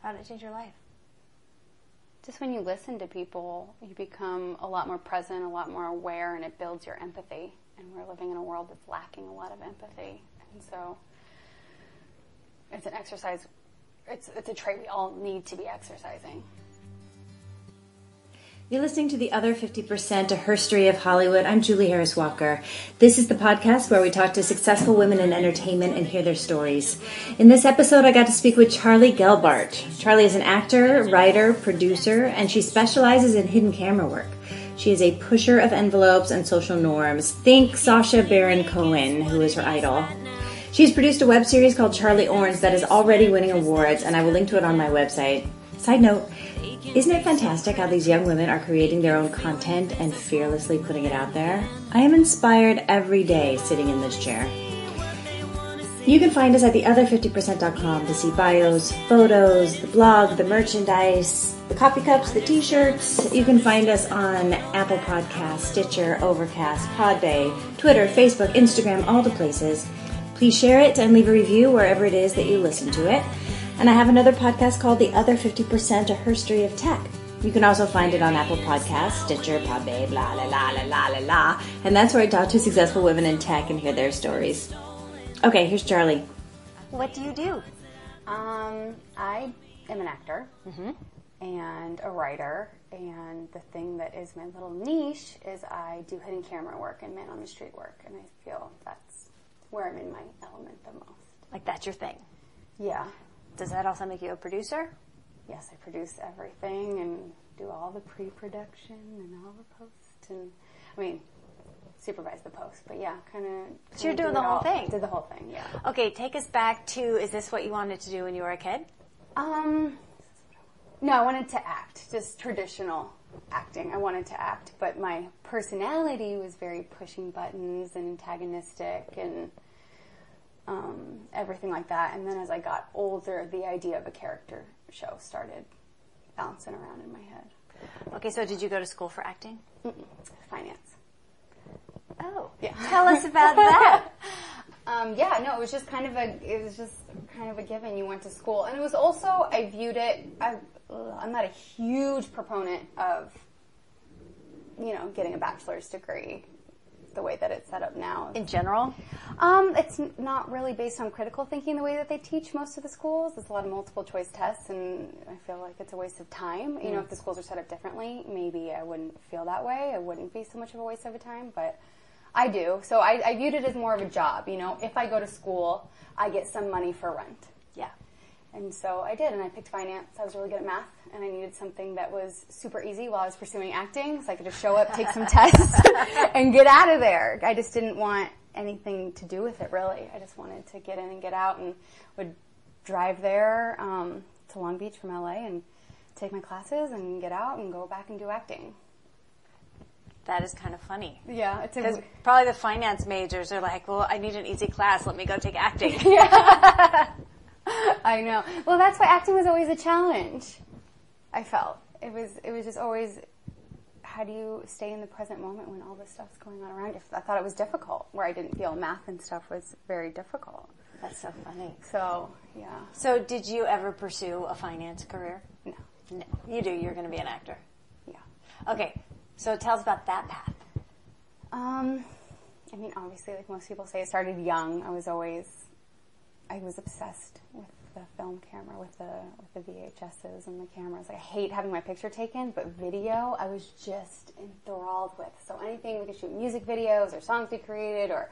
How did it change your life? Just when you listen to people, you become a lot more present, a lot more aware, and it builds your empathy. And we're living in a world that's lacking a lot of empathy. And so it's an exercise, it's a trait we all need to be exercising. You're listening to The Other 50%, a herstory of Hollywood. I'm Julie Harris Walker. This is the podcast where we talk to successful women in entertainment and hear their stories. In this episode, I got to speak with Charlie Gelbart. Charlie is an actor, writer, producer, and she specializes in hidden camera work. She is a pusher of envelopes and social norms. Think Sacha Baron Cohen, who is her idol. She's produced a web series called Charlie Orange that is already winning awards, and I will link to it on my website. Side note, isn't it fantastic how these young women are creating their own content and fearlessly putting it out there? I am inspired every day sitting in this chair. You can find us at theother50%.com to see bios, photos, the blog, the merchandise, the coffee cups, the t-shirts. You can find us on Apple Podcasts, Stitcher, Overcast, Podbay, Twitter, Facebook, Instagram, all the places. Please share it and leave a review wherever it is that you listen to it. And I have another podcast called The Other 50%, a herstory of tech. You can also find it on Apple Podcasts, Stitcher, Podbay, blah, la, la, la, la, la, la. And that's where I talk to successful women in tech and hear their stories. Okay, here's Charlie. What do you do? I am an actor and a writer. And the thing that is my little niche is I do hidden camera work and man on the street work. And I feel that's where I'm in my element the most. Like that's your thing? Yeah. Does that also make you a producer? Yes, I produce everything and do all the pre-production and all the post and, supervise the post. But yeah, kind of. So you're doing the whole thing? Did the whole thing, yeah. Okay, take us back to, is this what you wanted to do when you were a kid? No, I wanted to act, just traditional acting. I wanted to act, but my personality was very pushing buttons and antagonistic and everything like that. And then as I got older, the idea of a character show started bouncing around in my head. Okay, so did you go to school for acting? Finance. Oh, yeah. Tell us about that. It was just kind of a given. You went to school, and it was also I viewed it. I'm not a huge proponent of, getting a bachelor's degree the way that it's set up now. In general? It's not really based on critical thinking the way that they teach most of the schools. There's a lot of multiple choice tests, and I feel like it's a waste of time. If the schools are set up differently, maybe I wouldn't feel that way. It wouldn't be so much of a waste of time, but I do. So I viewed it as more of a job. If I go to school, I get some money for rent. Yeah. And so I did, and I picked finance. I was really good at math, and I needed something that was super easy while I was pursuing acting, so I could just show up, take some tests, and get out of there. I just didn't want anything to do with it, really. I just wanted to get in and get out, and would drive there to Long Beach from LA and take my classes and get out and go back and do acting. That is kind of funny. Yeah. Because probably the finance majors are like, well, I need an easy class. Let me go take acting. Yeah. I know. Well, that's why acting was always a challenge. I felt it was just always, how do you stay in the present moment when all this stuff's going on around you? I thought it was difficult, where I didn't feel math and stuff was very difficult. That's so funny. So, yeah. So did you ever pursue a finance career? No. No. You do. You're going to be an actor. Yeah. Okay. So tell us about that path. Obviously, like most people say, it started young. I was obsessed with the film camera, with the VHSs and the cameras. I hate having my picture taken, but video, I was just enthralled with. So anything we could shoot music videos or songs we created, or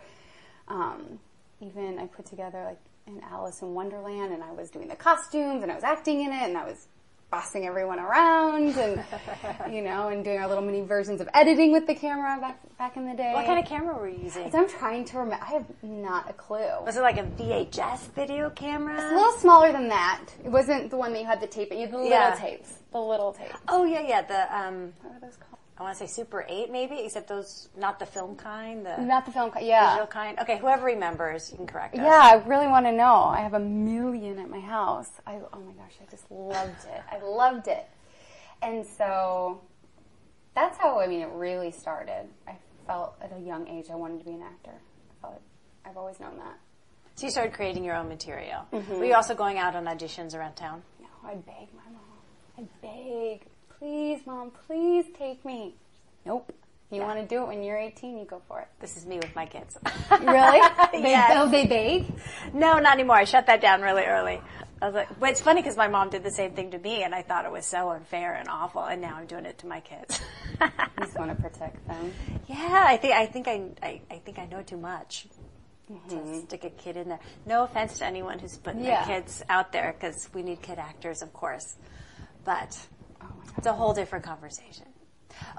even I put together like an Alice in Wonderland, and I was doing the costumes, and I was acting in it, and I was bossing everyone around, and and doing our little mini versions of editing with the camera back in the day. What kind of camera were you using? So I'm trying to remember. I have not a clue. Was it like a VHS video camera? It's a little smaller than that. It wasn't the one that you had the tape. You had the little tapes. The little tapes. Oh yeah. What are those called? I want to say Super 8 maybe, except those, not the film kind. Not the film kind. Yeah. Digital kind. Okay, whoever remembers, you can correct us. Yeah, I really want to know. I have 1 million at my house. Oh my gosh, I just loved it. I loved it. And so that's how, it really started. I felt at a young age I wanted to be an actor. I've always known that. So you started creating your own material. Mm-hmm. Were you also going out on auditions around town? No. I'd beg my mom. I'd beg, please, Mom, please take me. Nope. If you want to do it when you're 18, you go for it. This is me with my kids. Really? Yes. Oh, they beg? No, not anymore. I shut that down really early. I was like, but it's funny because my mom did the same thing to me, and I thought it was so unfair and awful, and now I'm doing it to my kids. You just want to protect them. Yeah, I think I know too much to stick a kid in there. No offense to anyone who's putting their kids out there, because we need kid actors, of course, but it's a whole different conversation.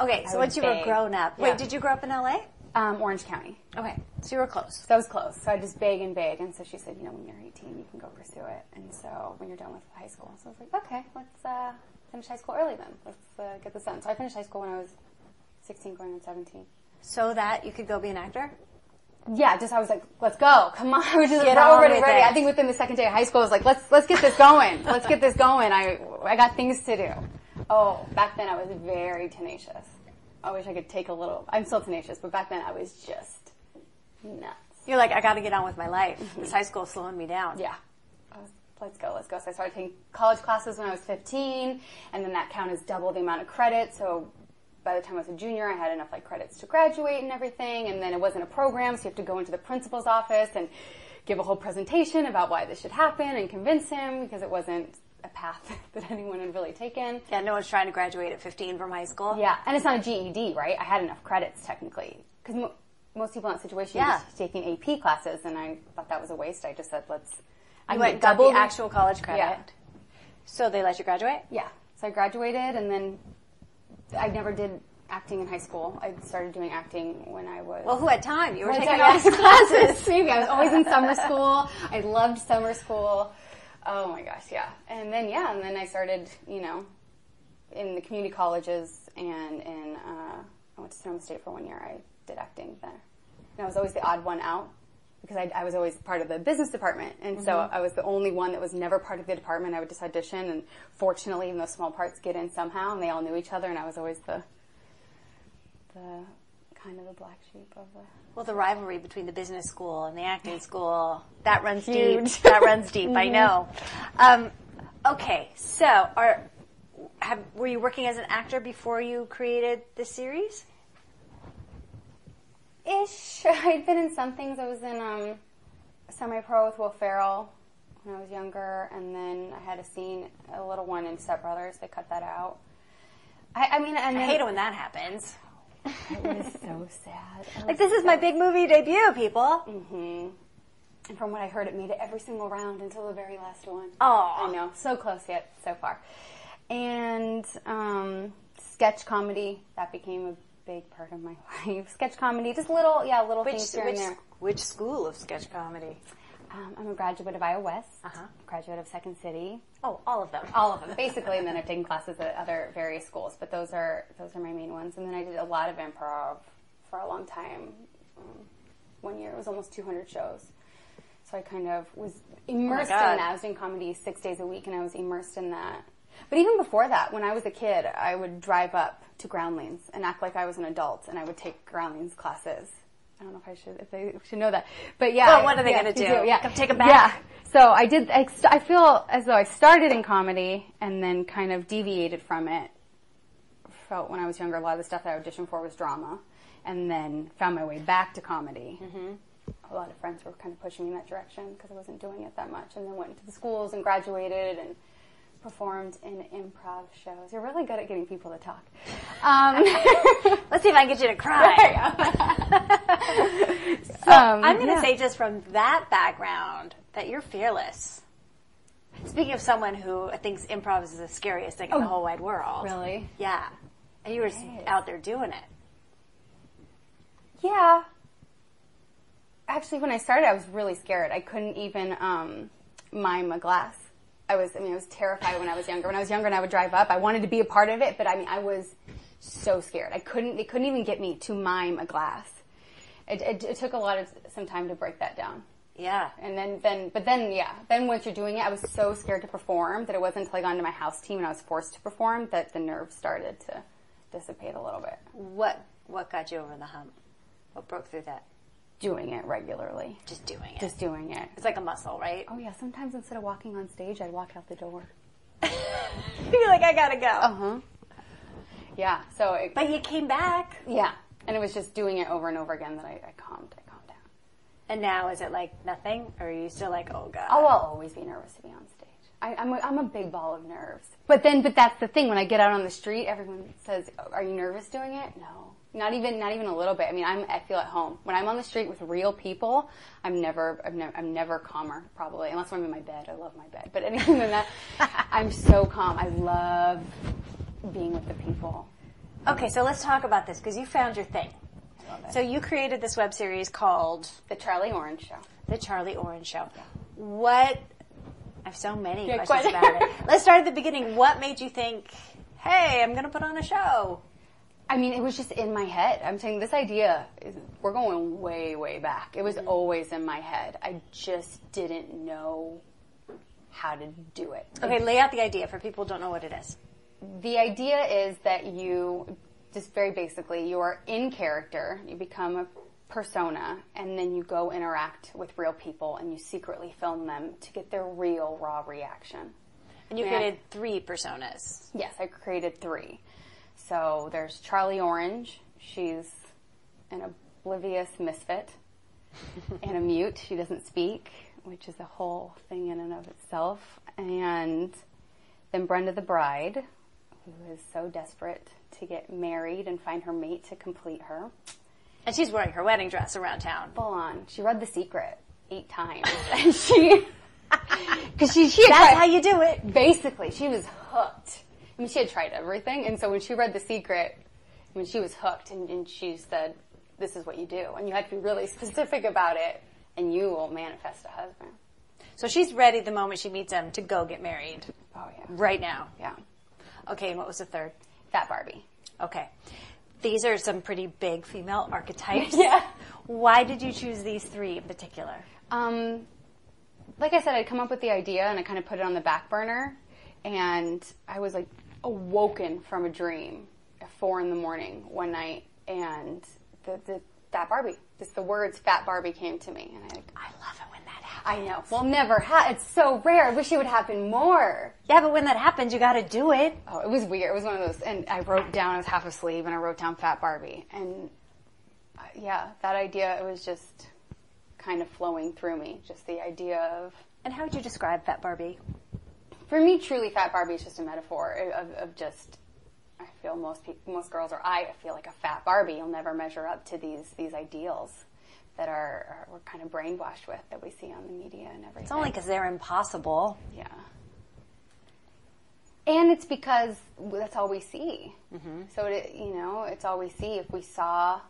Okay, so once you were grown up, wait, did you grow up in LA? Orange County. Okay, so you were close. So I was close. So I just beg and beg. And so she said, when you're 18, you can go pursue it. And so when you're done with high school. So I was like, okay, let's finish high school early then. Let's get this done. So I finished high school when I was 16, going on 17. So that you could go be an actor? Yeah, I was like, let's go. Come on. We're just already ready. I think within the second day of high school, I was like, let's get this going. Let's get this going. I got things to do. Oh, back then I was very tenacious. I wish I could take a little. I'm still tenacious, but back then I was just nuts. You're like, I got to get on with my life. This high school is slowing me down. Yeah. Let's go. So I started taking college classes when I was 15, and then that count is double the amount of credit. So by the time I was a junior, I had enough credits to graduate and everything. And then it wasn't a program, so you have to go into the principal's office and give a whole presentation about why this should happen and convince him, because it wasn't a path that anyone had really taken. Yeah, no one's trying to graduate at 15 from high school. Yeah, and it's not a GED, right? I had enough credits, technically. Because most people in that situation are just taking AP classes, and I thought that was a waste. I just said, I went double the actual college credit. Yeah. So they let you graduate? Yeah. So I graduated, and then I never did acting in high school. I started doing acting when I was... Well, who had time? You were taking all these classes. Maybe. I was always in summer school. I loved summer school. Oh my gosh, yeah. And then I started, in the community colleges, and I went to Sonoma State for 1 year. I did acting there. And I was always the odd one out, because I was always part of the business department, and so I was the only one that was never part of the department. I would just audition, and fortunately, even those small parts get in somehow, and they all knew each other, and I was always the kind of the black sheep of the... Well, the rivalry between the business school and the acting school, that runs deep. That runs deep, I know. Okay, so were you working as an actor before you created this series? Ish. I'd been in some things. I was in Semi-Pro with Will Ferrell when I was younger, and then I had a little one in Step Brothers. They cut that out. I hate it when that happens. It was so sad. This is my big movie debut, people. Mm-hmm. And from what I heard, it made it every single round until the very last one. Oh, I know. So close yet so far. And sketch comedy, that became a big part of my life. Sketch comedy, just little things here and there. Which school of sketch comedy? I'm a graduate of Iowa West, graduate of Second City. Oh, all of them. All of them, basically, and then I've taken classes at other various schools, but those are my main ones. And then I did a lot of improv for a long time. 1 year, it was almost 200 shows. So I kind of was immersed in that. I was doing comedy 6 days a week, and I was immersed in that. But even before that, when I was a kid, I would drive up to Groundlings and act like I was an adult, and I would take Groundlings classes. I don't know if they should know that. But yeah. Well, what are they going to do? Yeah. Come take them back? Yeah. So I feel as though I started in comedy and then kind of deviated from it. Felt when I was younger, a lot of the stuff that I auditioned for was drama, and then found my way back to comedy. Mm-hmm. A lot of friends were kind of pushing me in that direction because I wasn't doing it that much, and then went into the schools and graduated and performed in improv shows. You're really good at getting people to talk. Let's see if I can get you to cry. I'm going to say just from that background that you're fearless. Speaking of someone who thinks improv is the scariest thing in the whole wide world. Really? Yeah. And you were out there doing it. Yeah. Actually, when I started, I was really scared. I couldn't even mime a glass. I was terrified when I was younger. When I was younger and I would drive up, I wanted to be a part of it, but I was so scared. They couldn't even get me to mime a glass. It took some time to break that down. Yeah. And then once you're doing it, I was so scared to perform that it wasn't until I got into my house team and I was forced to perform that the nerves started to dissipate a little bit. What got you over the hump? What broke through that? Doing it regularly. Just doing it. Just doing it. It's like a muscle, right? Oh yeah, sometimes instead of walking on stage, I'd walk out the door. You're like, I gotta go. Uh-huh. Yeah, so... But you came back. Yeah, and it was just doing it over and over again that I calmed down. And now, is it like nothing? Or are you still like, oh, God? Oh, I'll always be nervous to be on stage. I'm a big ball of nerves. But that's the thing. When I get out on the street, everyone says, "Are you nervous doing it?" No, not even a little bit. I mean, I feel at home when I'm on the street with real people. I'm never calmer, probably, unless I'm in my bed. I love my bed. But anything than that, I'm so calm. I love being with the people. Okay, so let's talk about this because you found your thing. I love it. So you created this web series called The Charlie Orange Show. The Charlie Orange Show. Yeah. What? I have so many Yeah, questions about it. Let's start at the beginning. What made you think, hey, I'm going to put on a show? I mean, it was just in my head. I'm saying this idea we're going way, way back. It was always in my head. I just didn't know how to do it. Okay, lay out the idea for people who don't know what it is. The idea is that you, just very basically, you are in character, you become a persona, and then you go interact with real people and you secretly film them to get their real, raw reaction. And you created 3 personas. Yes, I created 3. So there's Charlie Orange. She's an oblivious misfit and a mute. She doesn't speak, which is a whole thing in and of itself. And then Brenda the bride, who is so desperate to get married and find her mate to complete her. And she's wearing her wedding dress around town. Full on. She read The Secret 8 times. And she... Because she had That's how you do it. Basically, she was hooked. I mean, she had tried everything, and so when she read The Secret, I mean, she was hooked, and she said, this is what you do. And you had to be really specific about it, and you will manifest a husband. So she's ready the moment she meets him to go get married. Oh, yeah. Right now. Yeah. Okay, and what was the 3rd? Fat Barbie. Okay. These are some pretty big female archetypes. Yeah. Why did you choose these 3 in particular? Like I said, I'd come up with the idea, and I kind of put it on the back burner, and I was like awoken from a dream at 4 a.m. one night, and the Fat Barbie, just the words Fat Barbie came to me, and I love it when that happens. I know. Well, never it's so rare. I wish it would happen more. Yeah, but when that happens, you got to do it. Oh, it was weird. It was one of those, and I wrote down, I was half asleep, and I wrote down Fat Barbie, and yeah, that idea, it was just kind of flowing through me, just the idea of... And how would you describe Fat Barbie? For me, truly, Fat Barbie is just a metaphor of just, I feel most girls, or I feel like a fat Barbie. You'll never measure up to these ideals that we're kind of brainwashed with, that we see on the media and everything. It's only because they're impossible. Yeah. And it's because that's all we see. Mm-hmm. So, it's all we see. If we saw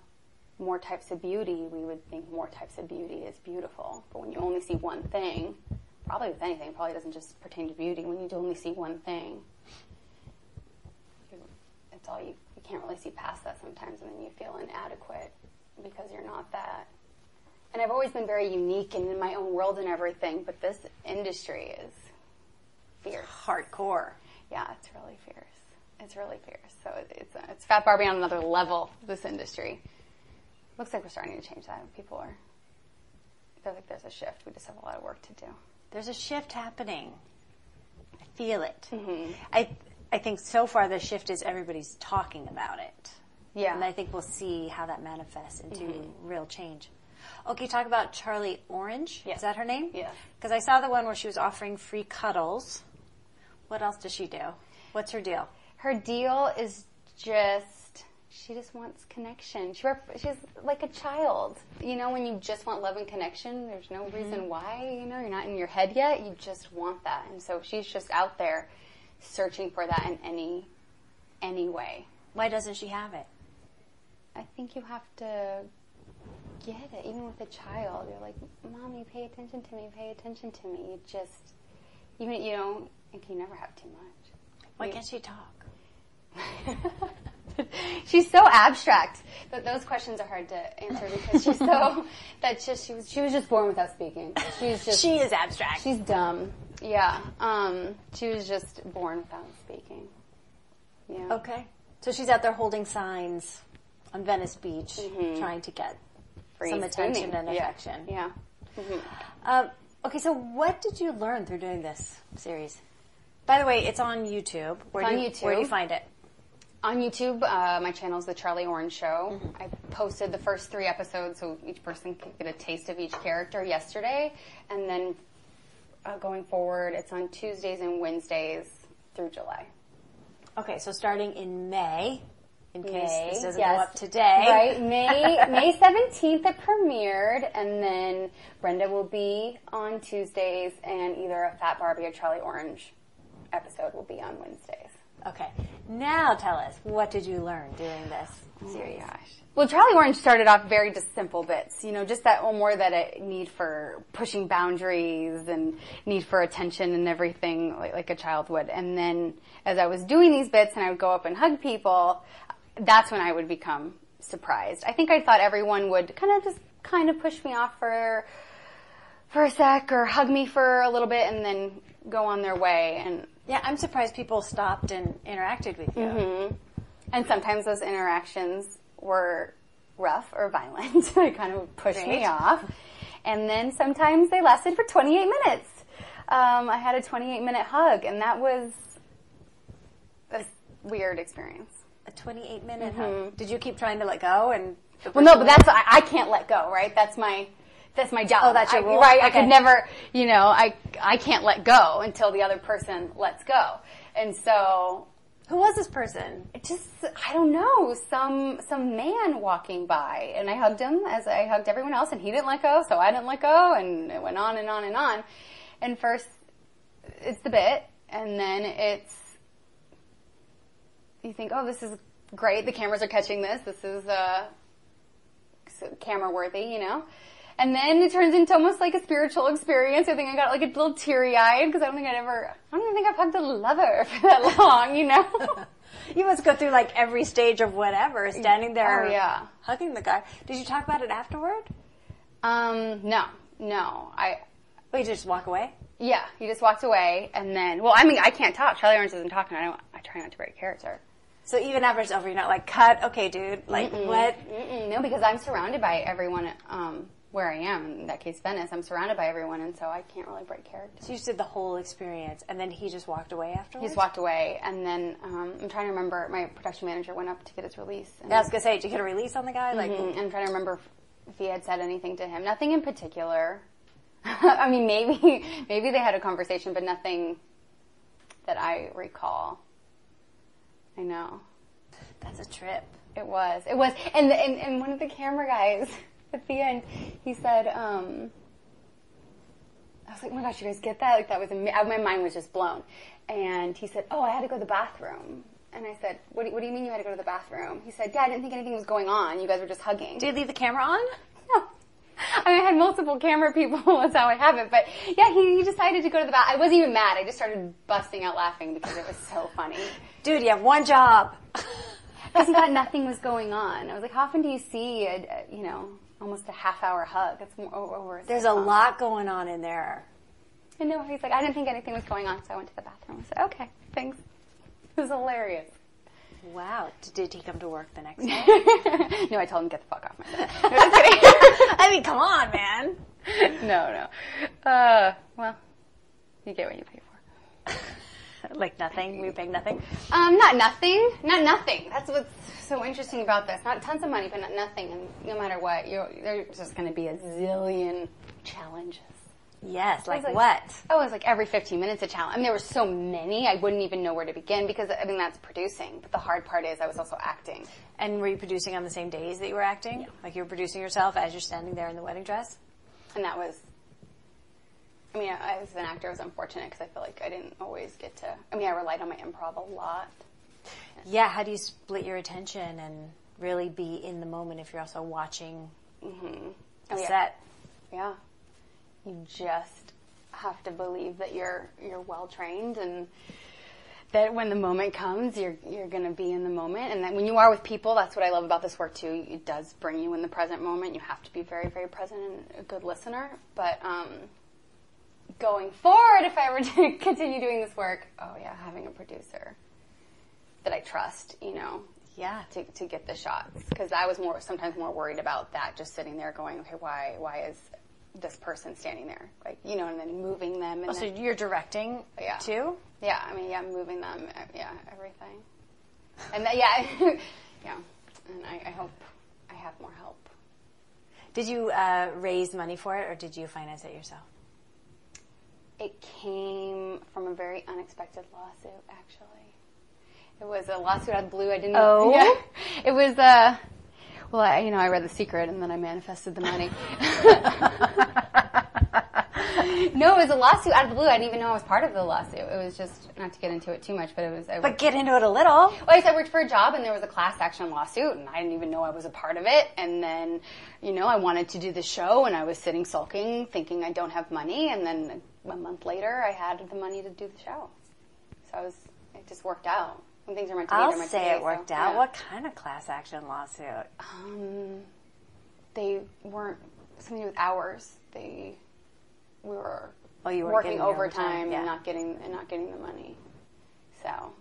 more types of beauty, we would think more types of beauty is beautiful. But when you only see one thing, probably with anything, it probably doesn't just pertain to beauty. When you only see one thing, it's all you can't really see past that sometimes, and then you feel inadequate because you're not that. And I've always been very unique and in my own world and everything, but this industry is fierce. Hardcore. Yeah, it's really fierce. It's really fierce. So it's Fat Barbie on another level, this industry. Looks like we're starting to change that. People feel like there's a shift. We just have a lot of work to do. There's a shift happening. I feel it. Mm-hmm. I think so far the shift is everybody's talking about it. Yeah. And I think we'll see how that manifests into real change. Okay, talk about Charlie Orange. Yes. Is that her name? Yes. Because I saw the one where she was offering free cuddles. What else does she do? What's her deal? Her deal is she just wants connection. She's like a child. When you just want love and connection, there's no reason why, you're not in your head yet. You just want that. And so she's just out there searching for that in any way. Why doesn't she have it? I think you have to get it. Even with a child, you're like, Mommy, pay attention to me, pay attention to me. You just, even, and you never have too much. Why can't she talk? She's so abstract, but those questions are hard to answer because she's so, she was just born without speaking. She is abstract. She's dumb. Yeah. She was just born without speaking. Yeah. Okay. So she's out there holding signs on Venice Beach, trying to get some attention and affection. Yeah. Mm-hmm. Okay, so what did you learn through doing this series? By the way, it's on YouTube. It's on YouTube. Where do you find it? On YouTube, my channel is The Charlie Orange Show. I posted the first 3 episodes so each person could get a taste of each character yesterday. And then going forward, it's on Tuesdays and Wednesdays through July. Okay, so starting in May, in case this doesn't go up today. Right, May 17th it premiered, and then Brenda will be on Tuesdays, and either a Fat Barbie or Charlie Orange episode will be on Wednesdays. Okay. Now tell us, what did you learn doing this series? Oh my gosh. Well, Charlie Orange started off very just simple bits, just that more that a need for pushing boundaries and need for attention and everything like a child would. And then as I was doing these bits and I would go up and hug people, that's when I would become surprised. I think I thought everyone would kind of push me off for a sec or hug me for a little bit and then go on their way. And yeah, I'm surprised people stopped and interacted with you. Mm-hmm. And sometimes those interactions were rough or violent. They kind of pushed me off. And then sometimes they lasted for 28 minutes. I had a 28-minute hug, and that was a weird experience. A 28-minute hug. Did you keep trying to let go? Well, no, but I can't let go, right? That's my job. Oh, that's your rule? Right. Okay. I could never, I can't let go until the other person lets go. And so, who was this person? I don't know, some man walking by, and I hugged him as I hugged everyone else, and he didn't let go, so I didn't let go, and it went on and on and on. And first, it's the bit, and then you think, oh, this is great, the cameras are catching this is camera worthy, And then it turns into almost like a spiritual experience. I think I got like a little teary-eyed because I don't even think I've hugged a lover for that long, You must go through like every stage of whatever, standing there hugging the guy. Did you talk about it afterward? No. You just walk away? Yeah, he just walked away, and then, I can't talk. Charlie Orange isn't talking. I try not to break character. So even after it's over, you're not like, cut, okay, dude, like, what? No, because I'm surrounded by everyone, where I am, in that case, Venice. I'm surrounded by everyone, and so I can't really break character. So you just did the whole experience, and then he just walked away afterwards? He just walked away, and then, I'm trying to remember, my production manager went up to get his release. I was going to say, did you get a release on the guy? I'm trying to remember if he had said anything to him. Nothing in particular. I mean, maybe they had a conversation, but nothing that I recall. I know. That's a trip. It was. And one of the camera guys at the end, he said, I was like, oh my gosh, you guys get that? Like, that was my mind was just blown. And he said, oh, I had to go to the bathroom. And I said, what do you mean you had to go to the bathroom? He said, yeah, I didn't think anything was going on. You guys were just hugging. Did you leave the camera on? No. I had multiple camera people. That's how I have it. But yeah, he decided to go to the bathroom. I wasn't even mad. I just started busting out laughing because it was so funny. Dude, you have one job. Because he thought nothing was going on. I was like, how often do you see almost a half-hour hug? It's more over. There's a lot going on in there. I know. He's like, I didn't think anything was going on, so I went to the bathroom. I said, okay, thanks. It was hilarious. Wow. Did he come to work the next day? No, I told him to get the fuck off my bed. No, just kidding. I mean, come on, man. No. Well, you get what you pay for. Like nothing? Were you paying nothing? Not nothing. Not nothing. That's what's so interesting about this. Not tons of money, but not nothing. And no matter what, there's just going to be a zillion challenges. Yes, like what? Oh, it was like every 15 minutes a challenge. I mean, there were so many, I wouldn't even know where to begin because, that's producing. But the hard part is I was also acting. And were you producing on the same days that you were acting? Yeah. Like you were producing yourself as you're standing there in the wedding dress? And that was, as an actor, I was unfortunate because I feel like I didn't always get to, I relied on my improv a lot. Yeah, how do you split your attention and really be in the moment if you're also watching the set? Yeah. You just have to believe that you're well trained and that when the moment comes, you're going to be in the moment. And that when you are with people, that's what I love about this work too. It does bring you in the present moment. You have to be very, very present and a good listener. But going forward, if I were to continue doing this work, having a producer that I trust, yeah, to get the shots. Because I was sometimes more worried about that, just sitting there going, okay, why is this person standing there, like, you know, and then moving them. And so you're directing too? Yeah, I mean, moving them, everything. And yeah, and I hope I have more help. Did you raise money for it, or did you finance it yourself? It came from a very unexpected lawsuit, actually. It was a lawsuit out of the blue. I didn't know. Oh? Yeah. It was, I read The Secret, and then I manifested the money. No, it was a lawsuit out of the blue. I didn't even know I was part of the lawsuit. It was just, not to get into it too much, but it was... But get into it a little. Well, I worked for a job, and there was a class action lawsuit, and I didn't even know I was a part of it. And then, you know, I wanted to do the show, and I was sitting sulking, thinking I don't have money. And then a month later, I had the money to do the show. So it just worked out. When things are meant to be, they're meant to be. I'll say it worked out. Yeah. What kind of class action lawsuit? They weren't something with hours. We were working overtime and not getting the money. So,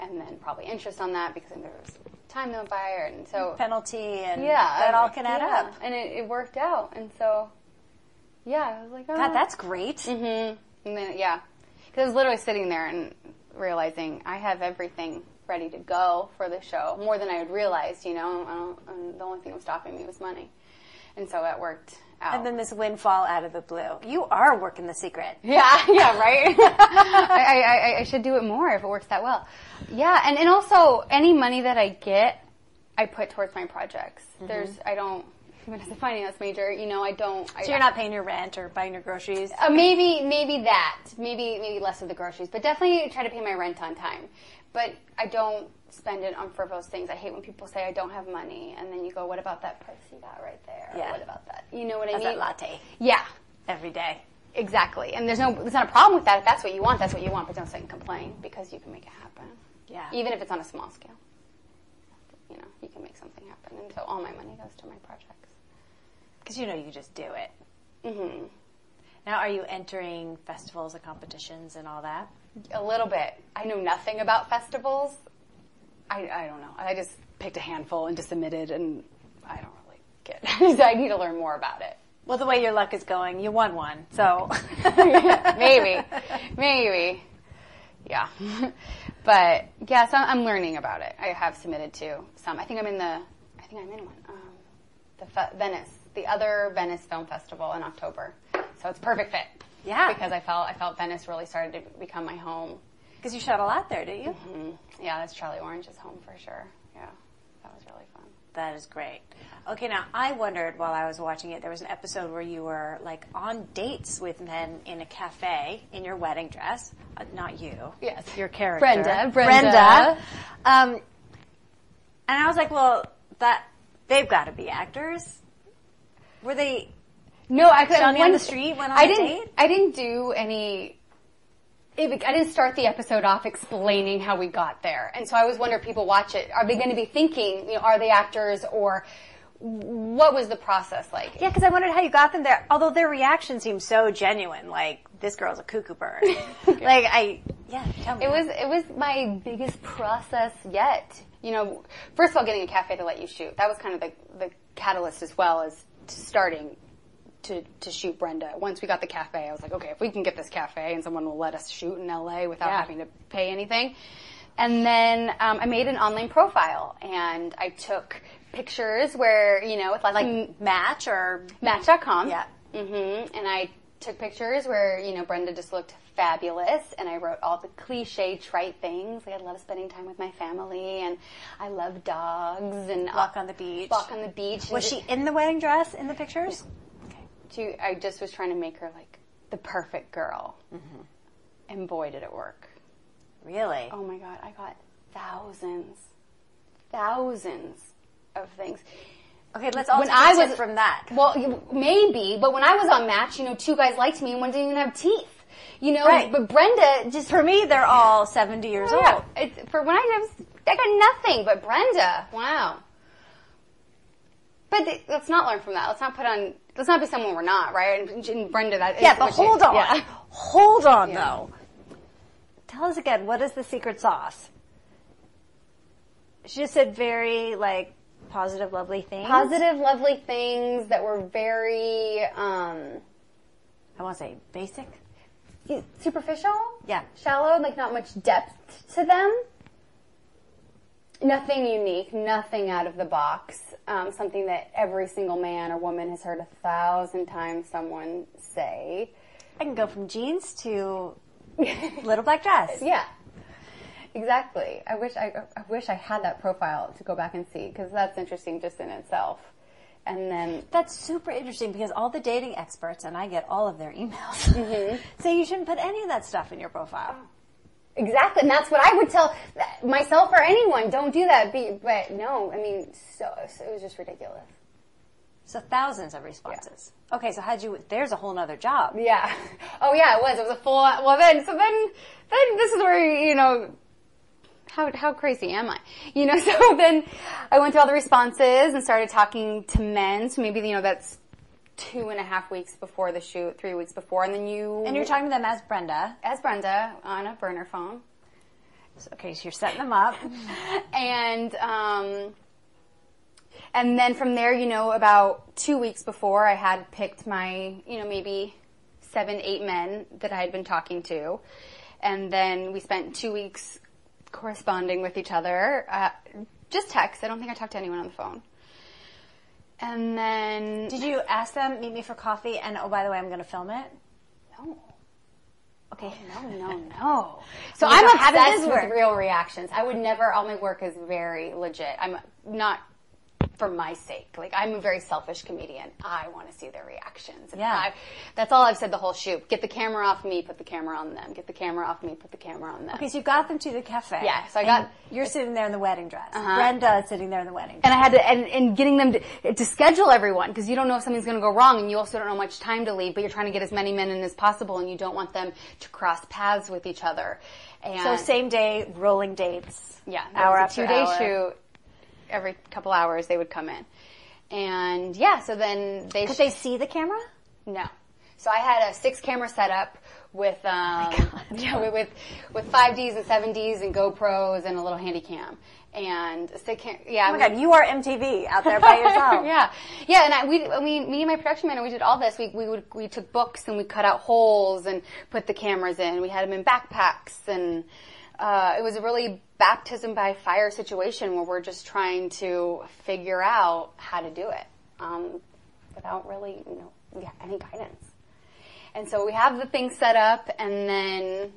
and then probably interest on that because there was time that went by, and so penalty and that all can add up. And it worked out, and so I was like, oh. God, that's great. Mm-hmm. And then because I was literally sitting there and realizing I have everything ready to go for the show, more than I had realized, you know, and the only thing that was stopping me was money. And so that worked out. And then this windfall out of the blue. You are working The Secret. Yeah, right? I should do it more if it works that well. Yeah, and also any money that I get, I put towards my projects. Mm-hmm. Even as a finance major, you know, So you're not paying your rent or buying your groceries? Maybe that. Maybe less of the groceries. But definitely try to pay my rent on time. But I don't spend it on frivolous things. I hate when people say I don't have money, and then you go, what about that purse you got right there? Yeah. What about that? You know what I mean? That latte. Yeah. Every day. Exactly. And there's not a problem with that. If that's what you want, that's what you want. But don't sit and complain, because you can make it happen. Yeah. Even if it's on a small scale. You know, you can make something happen. And so all my money goes to my projects. Because you know you just do it. Mm-hmm. Now, are you entering festivals and competitions and all that? A little bit. I know nothing about festivals. I don't know. I just picked a handful and just submitted, and I don't really get it. I need to learn more about it. Well, the way your luck is going, you won one, so. Maybe. Yeah. But, so I'm learning about it. I have submitted to some. I think I'm in one. Venice. The other Venice Film Festival in October. So it's a perfect fit. Yeah. Because I felt Venice really started to become my home. Because you shot a lot there, didn't you? Mm-hmm. Yeah, that's Charlie Orange's home for sure. Yeah, that was really fun. That is great. Okay, now I wondered while I was watching it, there was an episode where you were like on dates with men in a cafe in your wedding dress. Not you. Yes. Your character. Brenda. And I was like, well, they've got to be actors. Were they? No, I couldn't. Johnny on the street went on a date? I didn't do any. I didn't start the episode off explaining how we got there, and so I always wonder if people watch it, are they going to be thinking, you know, are they actors, or what was the process like? Yeah, because I wondered how you got them there. Although their reaction seemed so genuine, like this girl's a cuckoo bird. Tell me. It was my biggest process yet. You know, first of all, getting a cafe to let you shoot. That was kind of the catalyst as well as starting to shoot Brenda. Once we got the cafe, I was like, okay, if we can get this cafe and someone will let us shoot in LA without having to pay anything. And then I made an online profile, and I took pictures where, you know, it's like Match or Match.com. Yeah. Mm-hmm. And I took pictures where, you know, Brenda just looked fabulous, and I wrote all the cliche trite things. Like, I love spending time with my family, and I love dogs, and walk on the beach. Was she in the wedding dress in the pictures? Okay. I just was trying to make her like the perfect girl, and boy, did it work. Really? Oh my God, I got thousands of things. Okay, let's all take a tip from that. Well, maybe, but when I was on Match, you know, 2 guys liked me and one didn't even have teeth. You know, right. But Brenda just... For me, they're all 70 years old. I got nothing, but Brenda, wow. But let's not learn from that. Let's not be someone we're not, right? And Brenda, that is... Yeah, but hold on. Yeah. Hold on, though. Tell us again, what is the secret sauce? She just said very, positive, lovely things? Positive, lovely things that were very, I want to say basic? superficial? Yeah. Shallow, like not much depth to them. Nothing unique, nothing out of the box. Something that every single man or woman has heard 1,000 times someone say. I can go from jeans to little black dress. Yeah. Exactly. I wish I had that profile to go back and see, because that's interesting just in itself. And then that's super interesting, because all the dating experts, and I get all of their emails, say you shouldn't put any of that stuff in your profile. Exactly, and that's what I would tell myself or anyone. Don't do that. But no, I mean, so it was just ridiculous. So thousands of responses. Yeah. Okay, so there's a whole nother job. Yeah. Oh yeah, it was. It was a full, well then this is where, how crazy am I? So then I went through all the responses and started talking to men. So maybe, that's 2.5 weeks before the shoot, 3 weeks before. And you're talking to them as Brenda. As Brenda on a burner phone. So, okay, so you're setting them up. And then from there, about 2 weeks before, I had picked my, maybe 7, 8 men that I had been talking to. And then we spent 2 weeks corresponding with each other. Just text. I don't think I talked to anyone on the phone. And then... Did you ask them, meet me for coffee, and oh, by the way, I'm going to film it? No. Okay. No. So I'm obsessed with real reactions. I would never, all my work is very legit. I'm not for my sake. Like, I'm a very selfish comedian. I want to see their reactions. And that's all I've said the whole shoot. Get the camera off me, put the camera on them. Get the camera off me, put the camera on them. Okay, so you got them to the cafe. Yeah, so you're sitting there in the wedding dress. Brenda is sitting there in the wedding dress. And I had to, and getting them to schedule everyone, because you don't know if something's going to go wrong, and you also don't know much time to leave, but you're trying to get as many men in as possible, and you don't want them to cross paths with each other. And so same day, rolling dates. Yeah, hour after 2-day shoot. Every couple hours they would come in. And so then Could they see the camera? No. So I had a 6-camera setup with, with 5Ds and 7Ds and GoPros and a little handy cam. And oh my God, you are MTV out there by yourself. And me and my production manager, we did all this. We took books and we cut out holes and put the cameras in. We had them in backpacks, and it was a really baptism by fire situation where we're just trying to figure out how to do it without really, any guidance. And so we have the thing set up, and then,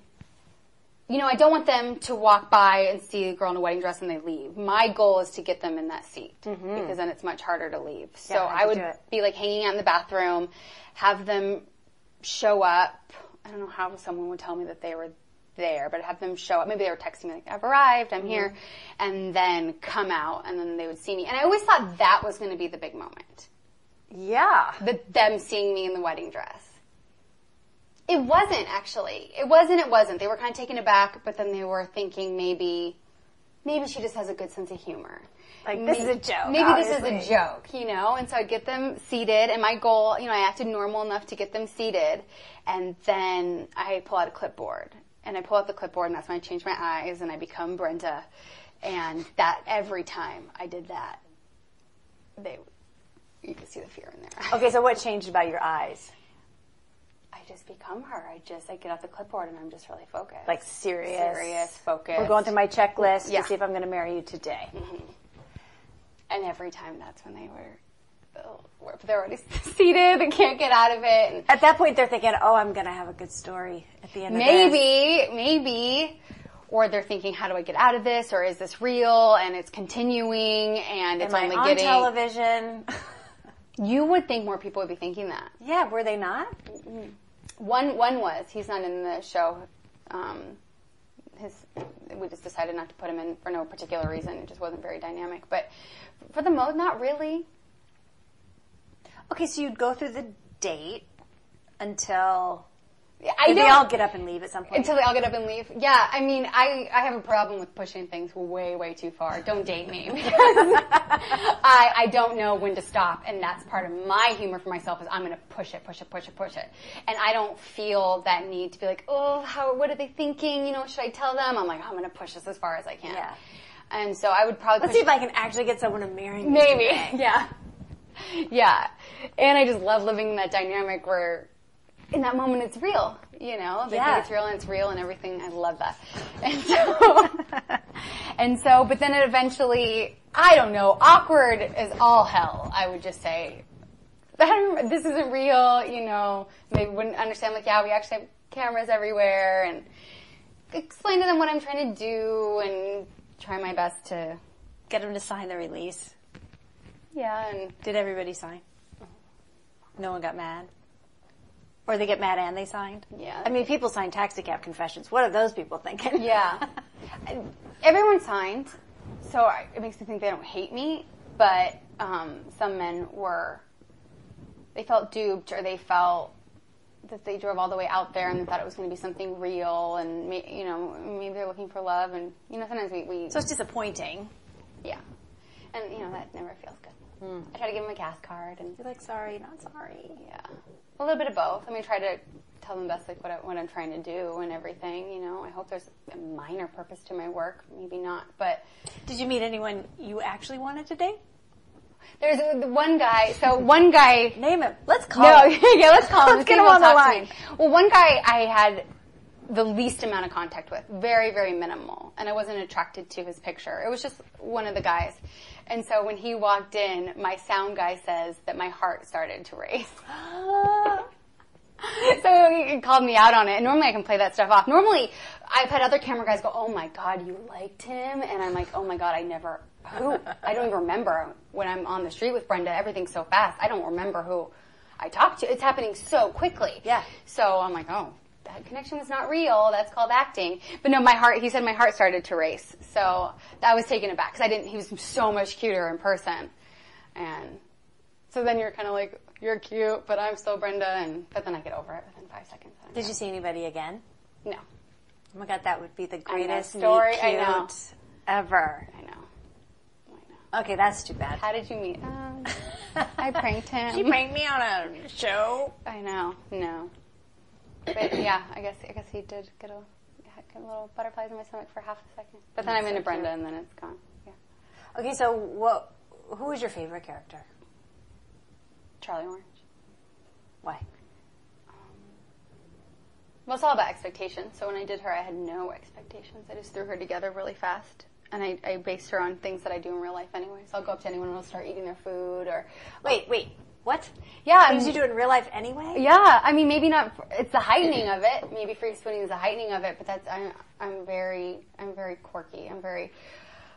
I don't want them to walk by and see a girl in a wedding dress and they leave. My goal is to get them in that seat, because then it's much harder to leave. So I would be like hanging out in the bathroom, have them show up. I don't know how someone would tell me that they were there, but have them show up. Maybe they were texting me like, I've arrived, I'm here, and then come out, and then they would see me. And I always thought that was going to be the big moment. Yeah. Them seeing me in the wedding dress. It wasn't, actually. It wasn't. They were kind of taken aback, but then they were thinking maybe she just has a good sense of humor. Like, this is a joke. Maybe obviously. This is a joke, And so I'd get them seated, and my goal, I acted normal enough to get them seated, and then I pull out a clipboard. And I pull out the clipboard, and that's when I change my eyes, and I become Brenda. And that every time I did that, you could see the fear in there. Okay, so what changed about your eyes? I just become her. I get out the clipboard, and I'm just really focused. Like serious, focused. We're going through my checklist to see if I'm going to marry you today. And every time that's when they're already seated and can't get out of it. And at that point, they're thinking, I'm going to have a good story at the end of this. Maybe. Or they're thinking, how do I get out of this? Or is this real? And it's continuing, and it's only getting... on television? You would think more people would be thinking that. Yeah, were they not? One was. He's not in the show. We just decided not to put him in for no particular reason. It just wasn't very dynamic. But for the most, not really. Okay, so you'd go through the date until... they all get up and leave at some point. Until they all get up and leave. Yeah, I mean, I have a problem with pushing things way, way too far. Don't date me. Because I don't know when to stop, and that's part of my humor for myself is I'm going to push it. And I don't feel that need to be like, what are they thinking? Should I tell them? I'm like, I'm going to push this as far as I can. Yeah. And so I would probably Let's see if I can actually get someone to marry me. Maybe. Today. Yeah. Yeah. And I just love living in that dynamic where in that moment it's real, you know? They think it's real and it's real and everything. I love that. And so, but then it eventually, I don't know, awkward as all hell, I would just say. This isn't real, you know. They wouldn't understand, like, yeah, we actually have cameras everywhere, and explain to them what I'm trying to do and try my best to get them to sign the release. Yeah, and did everybody sign? No one got mad? Or they get mad and they signed? Yeah. I mean, people sign taxi cab confessions. What are those people thinking? Yeah. Everyone signed, so it makes me think they don't hate me, but some men they felt duped, or they felt that they drove all the way out there and they thought it was going to be something real, and, you know, maybe they're looking for love, and, you know, sometimes we So it's disappointing. Yeah. And, you know, that never feels good. I try to give them a gas card, and you're like, sorry, not sorry. Yeah. A little bit of both. I mean, try to tell them best, like, what I'm trying to do and everything, you know. I hope there's a minor purpose to my work, maybe not, but... Did you meet anyone you actually wanted to date? There's one guy, Name him. Let's call him. Yeah, let's call him. Let's get him on the line. Well, one guy I had the least amount of contact with. Very, very minimal. And I wasn't attracted to his picture. It was just one of the guys. And so when he walked in, my sound guy says that my heart started to race. So he called me out on it. And normally I can play that stuff off. Normally I've had other camera guys go, oh my God, you liked him? And I'm like, oh my God, I don't even remember when I'm on the street with Brenda. Everything's so fast. I don't remember who I talked to. It's happening so quickly. Yeah. So I'm like, oh, that connection was not real. That's called acting. But no, he said my heart started to race. So that was taken aback because he was so much cuter in person. And so then you're kind of like, you're cute, but I'm still Brenda. But then I get over it within 5 seconds. Did you see anybody again? No. Oh my God, that would be the greatest story meet cute ever. I know. Okay, that's too bad. How did you meet? I pranked him. She pranked me on a show. I know. No. But yeah, I guess he did get a little butterflies in my stomach for half a second. But then I'm into Brenda, and then it's gone. Yeah. Okay, so who was your favorite character? Charlie Orange. Why? Well, it's all about expectations. So when I did her, I had no expectations. I just threw her together really fast. And I based her on things that I do in real life anyway. So I'll go up to anyone and I'll start eating their food or... Wait, what? Yeah. Things you do in real life anyway? Yeah. I mean, maybe not... It's the heightening of it. Maybe free spooning is the heightening of it, but I'm very quirky. I'm very...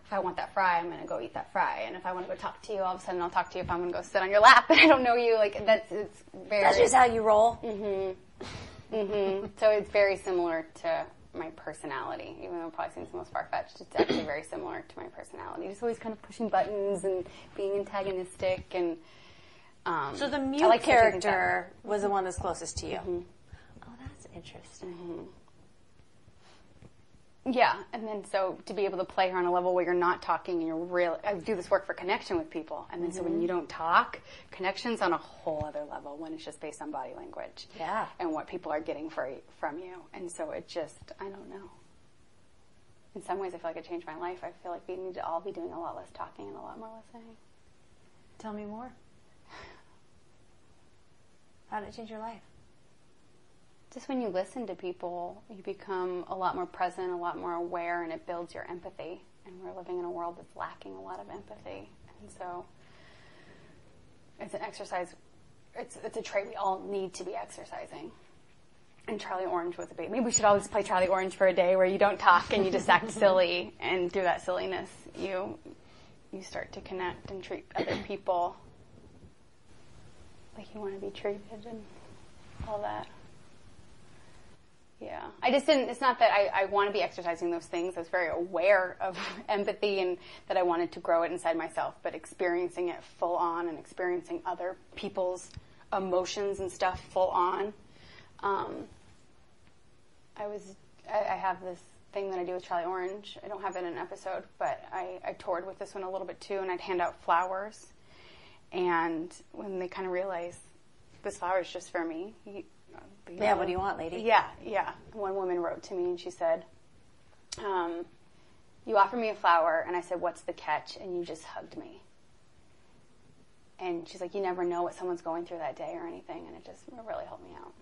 If I want that fry, I'm going to go eat that fry. And if I want to go talk to you, all of a sudden I'll talk to you if I'm going to go sit on your lap and I don't know you. Like, it's very... That's just how you roll? Mm-hmm. Mm-hmm. So it's very similar to my personality, even though it probably seems the most far-fetched. It's actually very similar to my personality. Just always kind of pushing buttons and being antagonistic. And so the mute character was the one that's closest to you. Mm-hmm. Oh, that's interesting. Mm-hmm. Yeah, and then so to be able to play her on a level where you're not talking and you're real. I do this work for connection with people, and then so when you don't talk, connection's on a whole other level when it's just based on body language. Yeah, and what people are getting from you, and so it just I don't know. In some ways, I feel like it changed my life. I feel like we need to all be doing a lot less talking and a lot more listening. Tell me more. How did it change your life? Just when you listen to people, you become a lot more present, a lot more aware, and it builds your empathy. And we're living in a world that's lacking a lot of empathy. And so it's an exercise, it's a trait we all need to be exercising. And Charlie Orange was a big, maybe we should all just play Charlie Orange for a day where you don't talk and you just act silly. And through that silliness, you start to connect and treat other people like you want to be treated and all that. Yeah. I just didn't, it's not that I want to be exercising those things. I was very aware of empathy and that I wanted to grow it inside myself, but experiencing it full on and experiencing other people's emotions and stuff full on. I have this thing that I do with Charlie Orange. I don't have it in an episode, but I toured with this one a little bit too, and I'd hand out flowers. And when they kind of realize this flower is just for me, yeah, what do you want, lady? Yeah. One woman wrote to me and she said, You offered me a flower, and I said, what's the catch? And you just hugged me. And she's like, you never know what someone's going through that day or anything, and it really helped me out.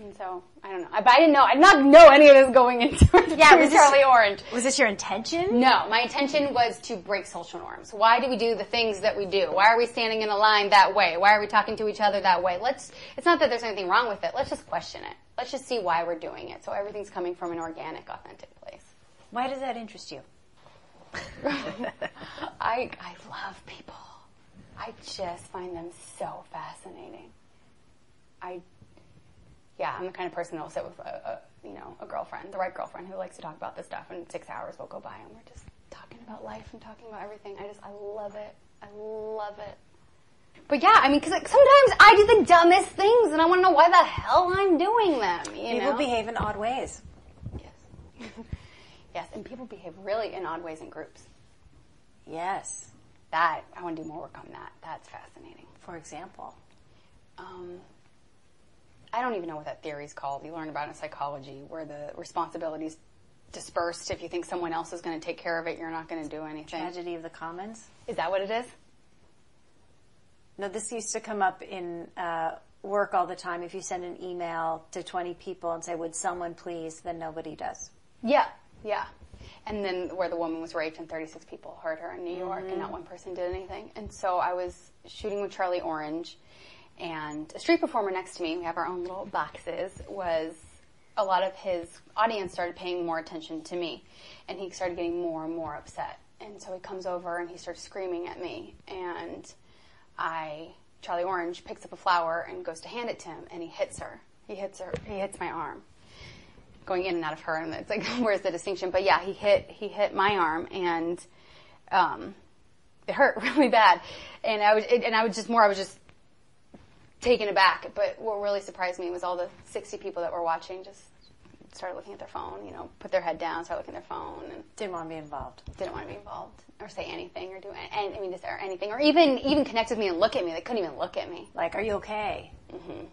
And so, I don't know. But I didn't know. I did not know any of this going into Charlie Orange. Was this your intention? No. My intention was to break social norms. Why do we do the things that we do? Why are we standing in a line that way? Why are we talking to each other that way? It's not that there's anything wrong with it. Let's just question it. Let's just see why we're doing it. So everything's coming from an organic, authentic place. Why does that interest you? I love people. I just find them so fascinating. I'm the kind of person that will sit with a girlfriend, the right girlfriend, who likes to talk about this stuff, and 6 hours will go by and we're just talking about life and talking about everything. I love it. I love it. But yeah, I mean, because sometimes I do the dumbest things and I want to know why the hell I'm doing them. People behave in odd ways. Yes. Yes, and people behave really in odd ways in groups. Yes. I want to do more work on that. That's fascinating. For example? I don't even know what that theory is called. You learn about it in psychology, where the responsibility's dispersed. If you think someone else is going to take care of it, you're not going to do anything. Tragedy of the commons? Is that what it is? No, this used to come up in work all the time. If you send an email to 20 people and say, would someone please, then nobody does. Yeah. And then where the woman was raped and 36 people heard her in New York and not one person did anything. And so I was shooting with Charlie Orange, and a street performer next to me, we have our own little boxes, a lot of his audience started paying more attention to me, and he started getting more and more upset. And so he comes over and he starts screaming at me, and Charlie Orange picks up a flower and goes to hand it to him, and he hits her. He hits my arm, going in and out of her, and it's like, where's the distinction? But yeah, he hit my arm, and it hurt really bad. And I was just taken aback. But what really surprised me was all the 60 people that were watching just started looking at their phone, put their head down, started looking at their phone, and didn't want to be involved. Didn't want to be involved or say anything or do anything, or even connect with me and look at me. They couldn't even look at me. Like, are you okay? Mm-hmm.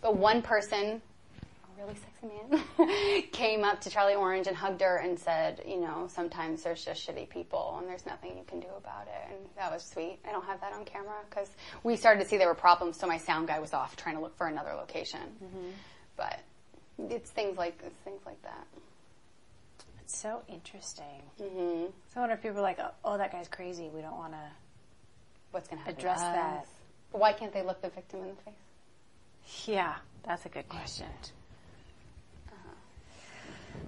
But one person, a really sexy man, came up to Charlie Orange and hugged her and said, sometimes there's just shitty people and there's nothing you can do about it. And that was sweet. I don't have that on camera because we started to see there were problems, so my sound guy was off trying to look for another location. Mm-hmm. But it's things like that. It's so interesting. Mm-hmm. So I wonder if people are like, oh, that guy's crazy. We don't want to. What's going to happen? Address that. But why can't they look the victim in the face? Yeah, that's a good question.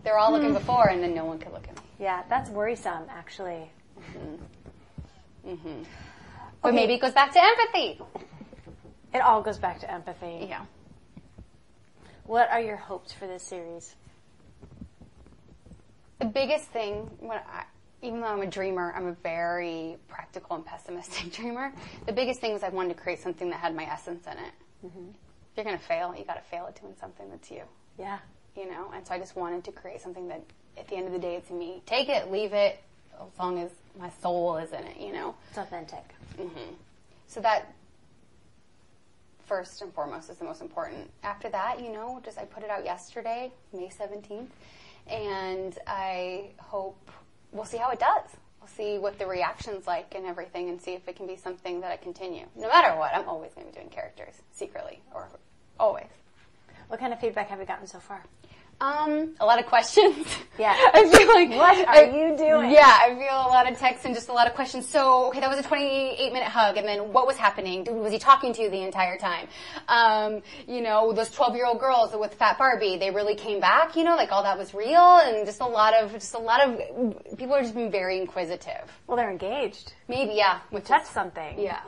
They're all looking before, and then no one could look at me. Yeah, that's worrisome, actually. Mm-hmm. Mm-hmm. But maybe it goes back to empathy. It all goes back to empathy. Yeah. What are your hopes for this series? The biggest thing, even though I'm a dreamer, I'm a very practical and pessimistic dreamer. The biggest thing was I wanted to create something that had my essence in it. Mm-hmm. If you're going to fail, you got to fail at doing something that's you. Yeah. And so I just wanted to create something that, at the end of the day, it's me. Take it, leave it, as long as my soul is in it, It's authentic. Mm-hmm. So that, first and foremost, is the most important. After that, I put it out yesterday, May 17th, and I hope we'll see how it does. We'll see what the reaction's like and everything, and see if it can be something that I continue. No matter what, I'm always going to be doing characters, secretly, or always. What kind of feedback have you gotten so far? A lot of questions. Yeah. I feel like, what are you doing? Yeah, I feel a lot of texts and just a lot of questions. So, okay, that was a 28-minute hug, and then what was happening? Was he talking to you the entire time? Those 12-year-old girls with Fat Barbie, they really came back, like all that was real, and just a lot of people are just being very inquisitive. Well, they're engaged. Maybe, yeah. We touched something. Yeah.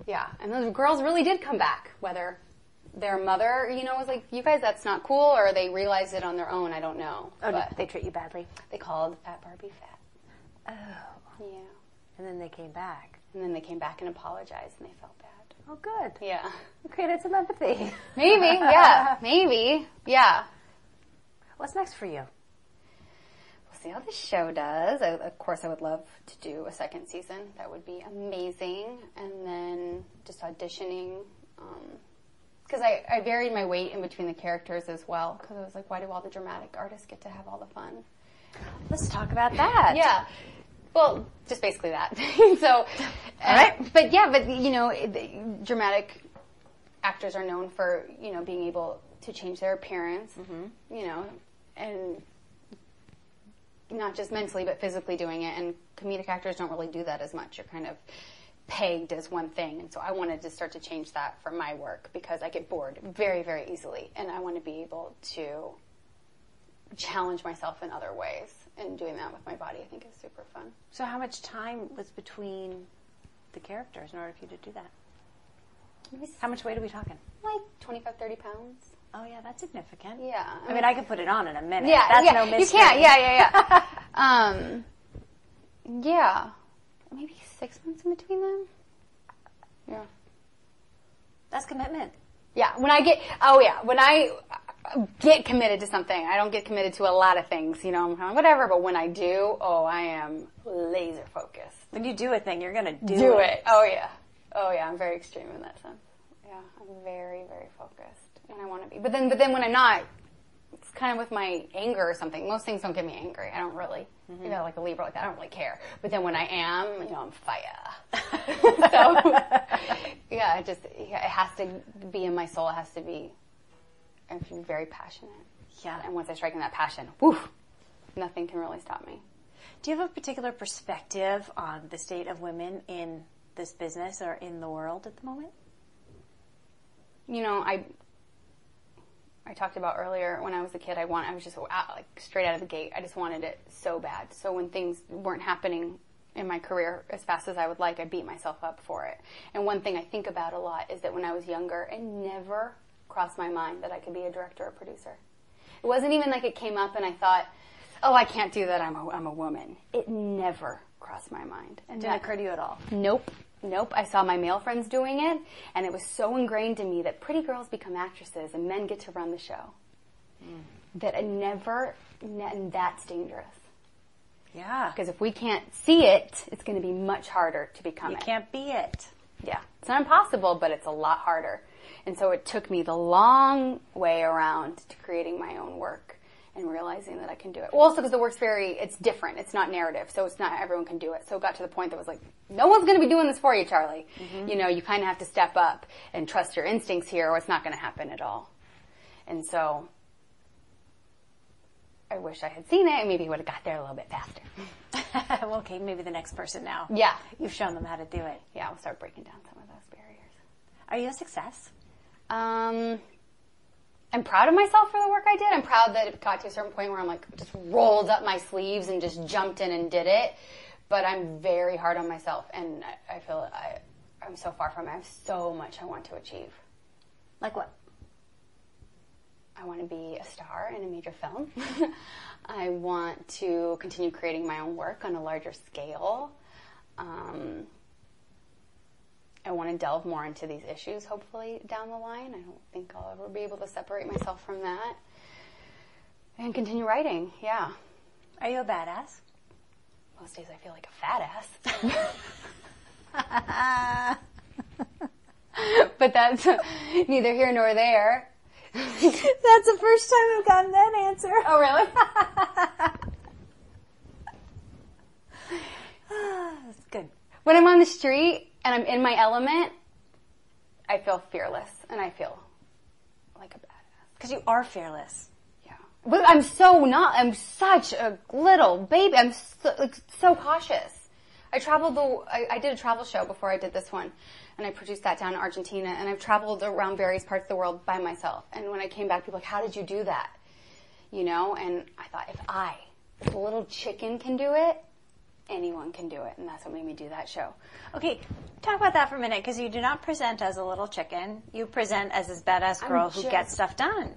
Yeah, and those girls really did come back, whether their mother, was like, you guys, that's not cool, or they realized it on their own, I don't know. Oh, did they treat you badly? They called Fat Barbie fat. Oh. Yeah. And then they came back. And then they came back and apologized, and they felt bad. Oh, good. Yeah. Created some empathy. Maybe, yeah. Maybe, yeah. What's next for you? We'll see how the show does. Of course, I would love to do a second season. That would be amazing. And then just auditioning, because I varied my weight in between the characters as well. Because I was like, why do all the dramatic artists get to have all the fun? Let's talk about that. Yeah. Well, just basically that. So, all right. But dramatic actors are known for, being able to change their appearance, and not just mentally, but physically doing it. And comedic actors don't really do that as much. You're kind of pegged as one thing. And so I wanted to start to change that for my work because I get bored very, very easily. And I want to be able to challenge myself in other ways. And doing that with my body, I think, is super fun. So how much time was between the characters in order for you to do that? How much weight are we talking? Like 25, 30 pounds. Oh, yeah, that's significant. Yeah. I mean, I could put it on in a minute. Yeah, That's no mystery. You can't. Yeah. Yeah. Maybe 6 months in between them. Yeah. That's commitment. Yeah. When I get committed to something, I don't get committed to a lot of things, I'm kind of whatever, but when I do, I am laser focused. When you do a thing, you're going to do it. Oh, yeah. I'm very extreme in that sense. Yeah. I'm very, very focused. And I want to be. But then when I'm not, it's kind of with my anger or something. Most things don't get me angry. I don't really. Like a Libra like that, I don't really care. But then when I am, I'm fire. So, yeah, it has to be in my soul. It has to be, I'm very passionate. Yeah. And once I strike in that passion, whew, nothing can really stop me. Do you have a particular perspective on the state of women in this business or in the world at the moment? I talked about earlier when I was a kid, I was just straight out of the gate. I just wanted it so bad. So when things weren't happening in my career as fast as I would like, I beat myself up for it. And one thing I think about a lot is that when I was younger, it never crossed my mind that I could be a director or producer. It wasn't even like it came up and I thought, I can't do that. I'm a woman. It never crossed my mind. And didn't occur to you at all? Nope. I saw my male friends doing it, and it was so ingrained in me that pretty girls become actresses and men get to run the show. That and that's dangerous. Yeah. Because if we can't see it, it's going to be much harder to become it. You can't be it. Yeah. It's not impossible, but it's a lot harder. And so it took me the long way around to creating my own work and realizing that I can do it. Well, also because the work's it's different. It's not narrative, so it's not everyone can do it. So it got to the point that was like, no one's going to be doing this for you, Charlie. Mm-hmm. You kind of have to step up and trust your instincts here or it's not going to happen at all. And so I wish I had seen it and maybe would have got there a little bit faster. Well, okay, maybe the next person now. Yeah. You've shown them how to do it. Yeah, I'll start breaking down some of those barriers. Are you a success? I'm proud of myself for the work I did. I'm proud that it got to a certain point where I'm just rolled up my sleeves and just jumped in and did it. But I'm very hard on myself, and I feel I'm so far from it. I have so much I want to achieve. Like what? I want to be a star in a major film. I want to continue creating my own work on a larger scale. I want to delve more into these issues, hopefully, down the line. I don't think I'll ever be able to separate myself from that. And continue writing, yeah. Are you a badass? Most days I feel like a fat ass. But that's neither here nor there. That's the first time I've gotten that answer. Oh, really? That's good. When I'm on the street and I'm in my element, I feel fearless and I feel like a badass. Because you are fearless. Yeah. But I'm such a little baby. I'm so cautious. I did a travel show before I did this one, and I produced that down in Argentina, and I've traveled around various parts of the world by myself. And when I came back, people were like, how did you do that? And I thought, if a little chicken can do it, anyone can do it. And that's what made me do that show. Okay, talk about that for a minute, because you do not present as a little chicken. You present as this badass girl who gets stuff done.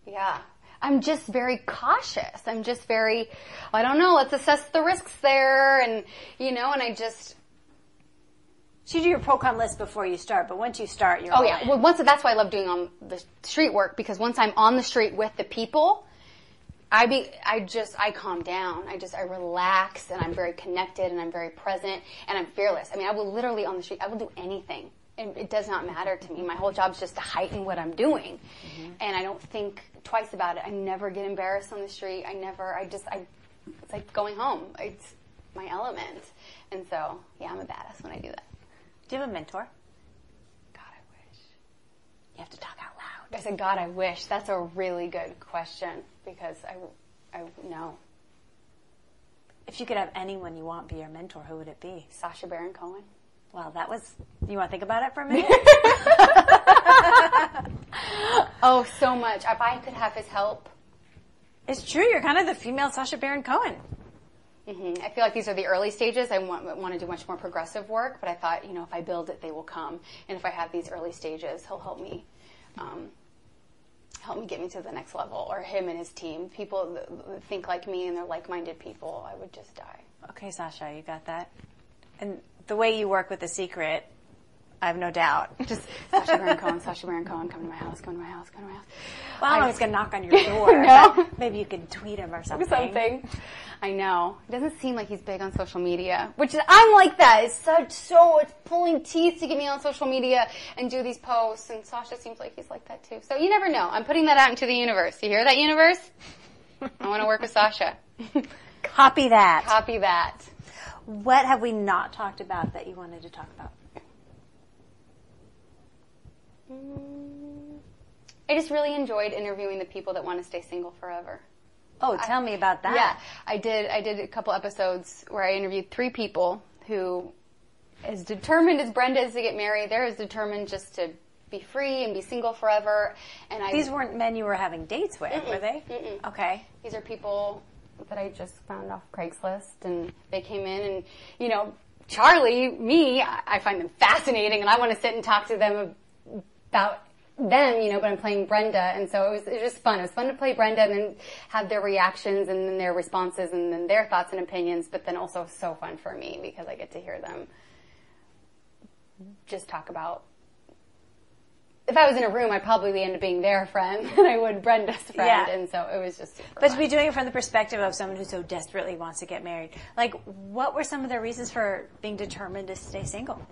Yeah. I'm just very cautious. I'm just very, I don't know, let's assess the risks there. And, and I just... So you do your pro-con list before you start, but once you start, you're all in. Well, that's why I love doing on the street work, because once I'm on the street with the people, I calm down. I relax, and I'm very connected, and I'm very present, and I'm fearless. I mean, I will literally on the street, I will do anything. And it does not matter to me. My whole job is just to heighten what I'm doing. Mm-hmm. And I don't think twice about it. I never get embarrassed on the street. it's like going home. It's my element. And so, yeah, I'm a badass when I do that. Do you have a mentor? God, I wish. You have to talk out loud. I said, God, I wish. That's a really good question because I know. If you could have anyone you want be your mentor, who would it be? Sacha Baron Cohen. Well, that was... You want to think about it for a minute? Oh, so much. If I could have his help. It's true. You're kind of the female Sacha Baron Cohen. Mm-hmm. I feel like these are the early stages. I want to do much more progressive work, but I thought, if I build it, they will come. And if I have these early stages, he'll help me get me to the next level, or him and his team. People that think like me and they're like-minded people, I would just die. Okay, Sasha, you got that. And the way you work with The Secret, I have no doubt. Just Sacha Baron Cohen, come to my house, come to my house, come to my house. Well, I don't know if he's going to knock on your door. No. Maybe you can tweet him or something. I know. It doesn't seem like he's big on social media, which I'm like that. It's it's pulling teeth to get me on social media and do these posts, and Sasha seems like he's like that too. So you never know. I'm putting that out into the universe. You hear that, universe? I want to work with Sasha. Copy that. Copy that. What have we not talked about that you wanted to talk about? I just really enjoyed interviewing the people that want to stay single forever. Oh, tell me about that. Yeah, I did a couple episodes where I interviewed 3 people who, as determined as Brenda is to get married, they're as determined just to be free and be single forever. And These weren't men you were having dates with, were they? Mm-mm. Okay. These are people that I just found off Craigslist, and they came in, and Charlie, me, I find them fascinating, and I want to sit and talk to them about them, but I'm playing Brenda, and so it was just fun. It was fun to play Brenda and then have their reactions and then their responses and then their thoughts and opinions, but then also so fun for me because I get to hear them just talk about... If I was in a room, I'd probably end up being their friend than I would Brenda's friend, yeah. And so it was just super But fun. to be doing it from the perspective of someone who so desperately wants to get married, like, what were some of their reasons for being determined to stay single?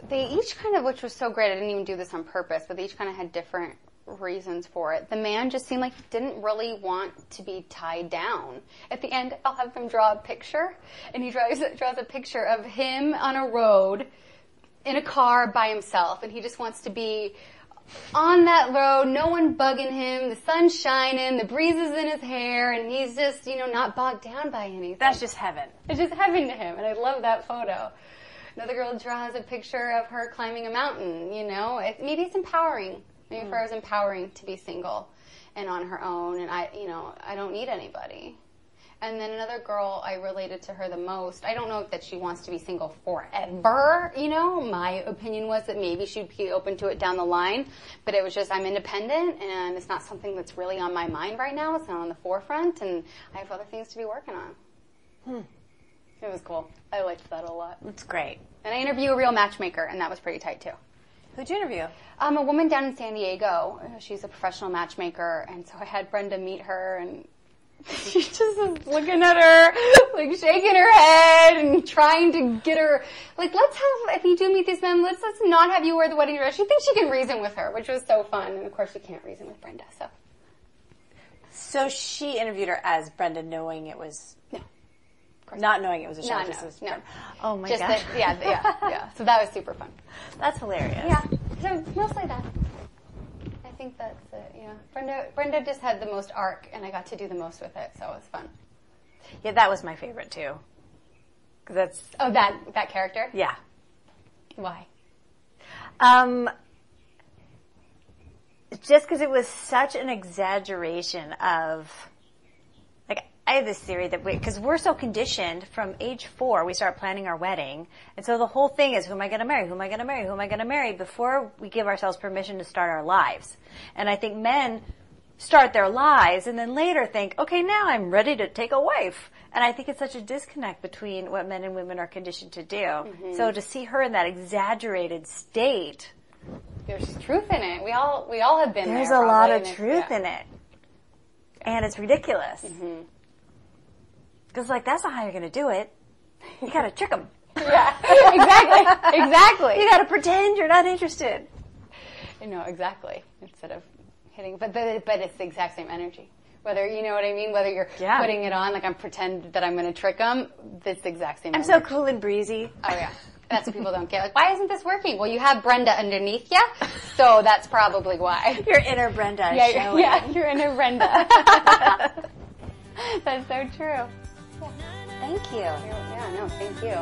They each kind of, which was so great, I didn't even do this on purpose, but they each kind of had different reasons for it. The man just seemed like he didn't really want to be tied down. At the end, I'll have him draw a picture, and he draws a picture of him on a road in a car by himself, and he just wants to be on that road, no one bugging him, the sun's shining, the breeze is in his hair, and he's just, not bogged down by anything. That's just heaven. It's just heaven to him, and I love that photo. Another girl draws a picture of her climbing a mountain, Maybe it's empowering. Maybe for her it's empowering to be single and on her own, and I don't need anybody. And then another girl, I related to her the most. I don't know that she wants to be single forever, My opinion was that maybe she'd be open to it down the line, but it was just I'm independent, and it's not something that's really on my mind right now. It's not on the forefront, and I have other things to be working on. It was cool. I liked that a lot. That's great. And I interview a real matchmaker, and that was pretty tight, too. Who'd you interview? A woman down in San Diego. She's a professional matchmaker, and so I had Brenda meet her, and she just was looking at her, shaking her head and trying to get her, let's have, if you do meet these men, let's not have you wear the wedding dress. She thinks she can reason with her, which was so fun. And, of course, she can't reason with Brenda, so. So she interviewed her as Brenda, knowing it was... No. Not knowing it was a show. No. Oh my God. Yeah. So that was super fun. That's hilarious. Yeah. So mostly that. I think that's it. Yeah. Brenda just had the most arc, and I got to do the most with it, so it was fun. Yeah, that was my favorite too. 'Cause that's that character. Yeah. Why? Just because it was such an exaggeration of. I have this theory that because we're so conditioned from age 4, we start planning our wedding. And so the whole thing is, who am I going to marry? Who am I going to marry? Who am I going to marry? Before we give ourselves permission to start our lives. And I think men start their lives and then later think, okay, now I'm ready to take a wife. And I think it's such a disconnect between what men and women are conditioned to do. Mm-hmm. So to see her in that exaggerated state. There's truth in it. We all have been there. There's a lot of truth in it. And it's ridiculous. Mm-hmm. Because, that's not how you're going to do it. You got to trick them. Yeah, exactly. You got to pretend you're not interested. Exactly. Instead of hitting, but it's the exact same energy. Whether, you know what I mean? Whether you're putting it on, like I'm pretend that I'm going to trick them, it's the exact same. I'm so cool and breezy. Oh yeah. That's what people don't get. Like, why isn't this working? Well, you have Brenda underneath you, so that's probably why. Your inner Brenda is showing. Yeah, your inner Brenda. That's so true. Yeah. Thank you. Yeah, no, thank you.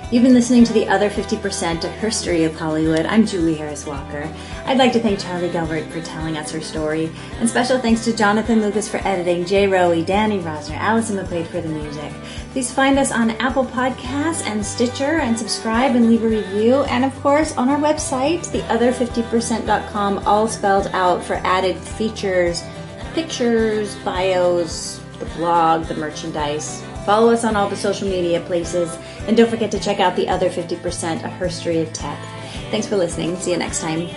You've been listening to The Other 50%, A History of Hollywood. I'm Julie Harris Walker. I'd like to thank Charlie Gelbart for telling us her story. And special thanks to Jonathan Lucas for editing, Jay Rowe, Danny Rosner, Allison McQuaid for the music. Please find us on Apple Podcasts and Stitcher and subscribe and leave a review. And of course, on our website, theother50%.com, all spelled out for added features, pictures, bios, the blog, the merchandise. Follow us on all the social media places. And don't forget to check out The Other 50%, A History of Tech. Thanks for listening. See you next time.